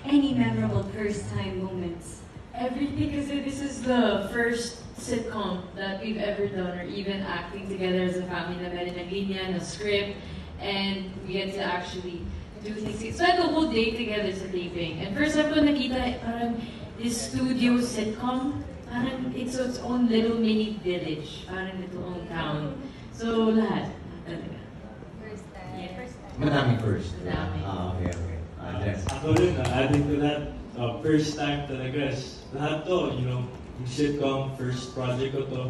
any memorable first-time moments? Everything, kasi this is the first sitcom that we've ever done, or even acting together as a family na meron ng linya, na script, and we get to actually do things. So I had the whole day together sa taping. And first time ko nakita, parang this studio sitcom, parang it's its own little mini village, parang little own town. So lahat, talaga. First time. Yeah. First time. Madaming first. Madami. Okay, okay. Yes. Ako rin, adding to that, first time talaga, lahat to, yung sitcom, first project ko to,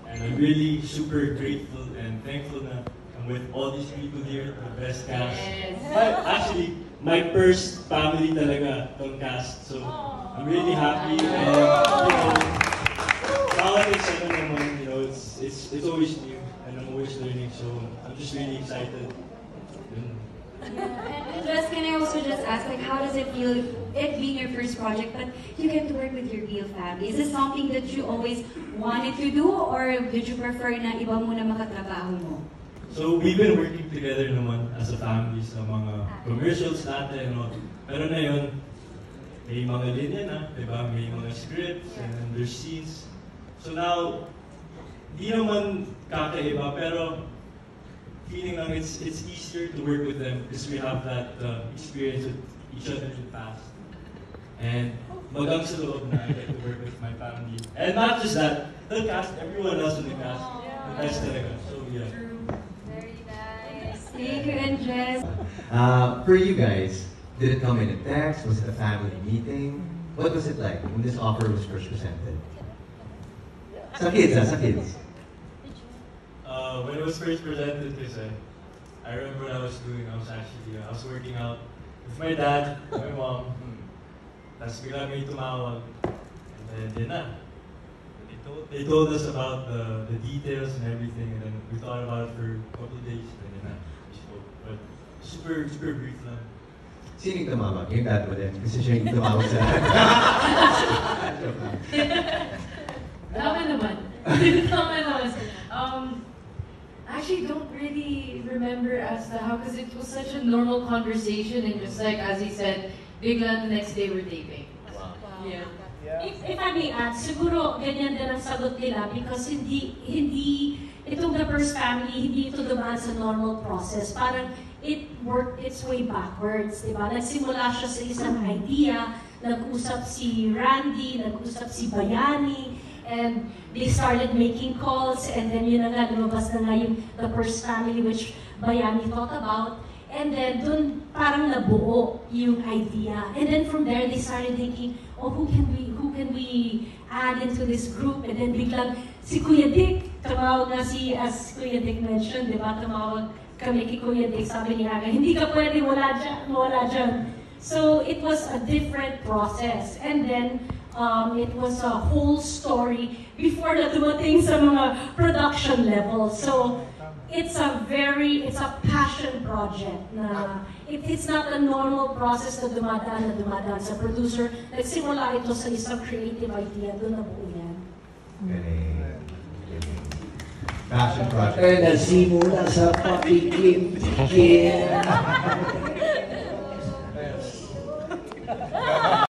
and I'm really super grateful and thankful na I'm with all these people here, the best cast. Yes. But actually, my first family talaga, tong cast, so I'm really happy, and bawat isa na naman, it's always new, and I'm always learning, so I'm just really excited. And Jess, can I also just ask, like, how does it feel, it being your first project, but you get to work with your real family? Is this something that you always wanted to do, or did you prefer na iba muna makatrabaho mo? So we've been working together naman as a family sa mga commercials natin, no? Pero na yun, may mga linya na, diba? May mga scripts and then there's scenes. So now, di naman kakaiba, pero feeling lang it's easier to work with them because we have that experience with each other in the past. And magang sa loob na I get to work with my family. And not just that, the cast, everyone else in the cast, the best talaga. So yeah. Very nice. Thank you, and Jess. For you guys, did it come in a text? Was it a family meeting? What was it like when this offer was first presented? Sa kids, sa kids. When it was first presented, kasi I remember what I was doing. I was working out with my dad, my mom. Tapos bigla may tumawag. And then, yun na. They told us about the details and everything, and then we thought about it for a couple of days, and then we spoke. But super brief lang. Sino yung tumawag? Yung dad mo din? Kasi siya yung tumawag sa... Dami naman. Dami naman. Actually, don't really remember as to how, because it was such a normal conversation, and just like, as he said, bigla the next day we're taping. Wow. Yeah. If I may add, siguro ganyan din ang sagot nila because hindi itong The First Family, hindi ito dumaan sa normal process. Parang it worked its way backwards, di ba? Nagsimula siya sa isang idea, nag-usap si Randy, nag-usap si Bayani, and they started making calls, and then yun na nga, lumabas na nga yung The First Family, which Bayani thought about. And then, dun parang nabuo yung idea. And then from there, they started thinking, oh, who can we add into this group? And then biglang, si Kuya Dick, tumawag na as Kuya Dick mentioned, di ba? Tumawag kami kay Kuya Dick, sabi ni Aga, hindi ka pwede, wala dyan. So, it was a different process. And then, it was a whole story before na dumating sa mga production level. So, it's a passion project na it's not a normal process na dumadaan sa producer. Nagsimula ito sa isang creative idea, doon na buo yan. Passion project. Nagsimula sa pakikim.